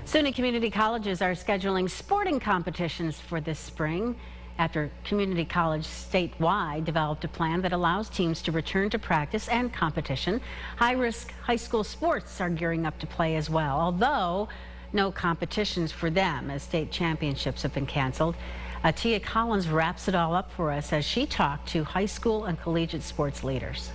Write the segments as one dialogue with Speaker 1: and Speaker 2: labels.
Speaker 1: SUNY Community Colleges are scheduling sporting competitions for this spring after Community College statewide developed a plan that allows teams to return to practice and competition. High-risk high school sports are gearing up to play as well, although no competitions for them as state championships have been canceled. Tia Collins wraps it all up for us as she talked to high school and collegiate sports leaders.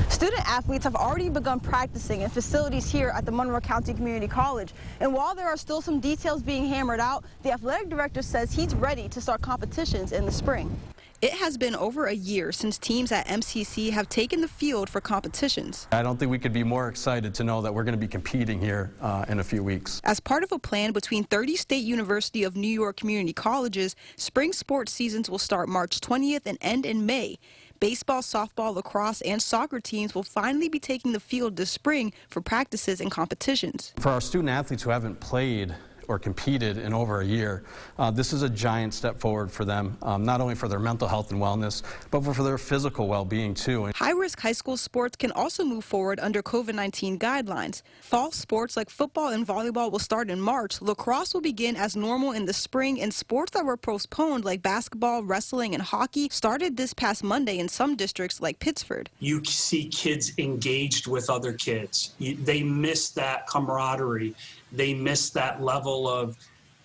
Speaker 2: Student athletes have already begun practicing in facilities here at the Monroe County Community College. And while there are still some details being hammered out, the athletic director says he's ready to start competitions in the spring. It has been over a year since teams at MCC have taken the field for competitions.
Speaker 3: I don't think we could be more excited to know that we're going to be competing here in a few weeks.
Speaker 2: As part of a plan between 30 State University of New York Community Colleges, spring sports seasons will start March 20th and end in May. Baseball, softball, lacrosse, and soccer teams will finally be taking the field this spring for practices and competitions.
Speaker 3: For our student athletes who haven't played or competed in over a year, this is a giant step forward for them, not only for their mental health and wellness, but for their physical well-being too.
Speaker 2: High-risk high school sports can also move forward under COVID-19 guidelines. Fall sports like football and volleyball will start in March. Lacrosse will begin as normal in the spring, and sports that were postponed like basketball, wrestling, and hockey started this past Monday in some districts like Pittsford.
Speaker 4: You see kids engaged with other kids. They miss that camaraderie. They miss that level of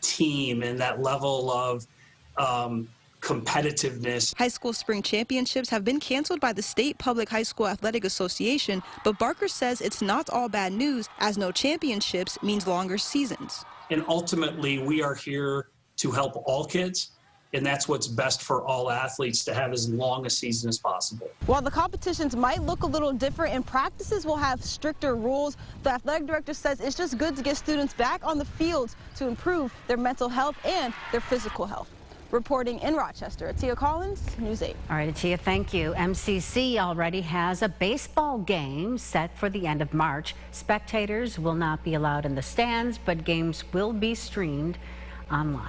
Speaker 4: team and that level of competitiveness.
Speaker 2: High school spring championships have been canceled by the State Public High School Athletic Association, but Barker says it's not all bad news, as no championships means longer seasons.
Speaker 4: And ultimately, we are here to help all kids, and that's what's best for all athletes, to have as long a season as possible.
Speaker 2: While the competitions might look a little different and practices will have stricter rules, the athletic director says it's just good to get students back on the fields to improve their mental health and their physical health. Reporting in Rochester, Tia Collins, News 8.
Speaker 1: All right, Tia, thank you. MCC already has a baseball game set for the end of March. Spectators will not be allowed in the stands, but games will be streamed online.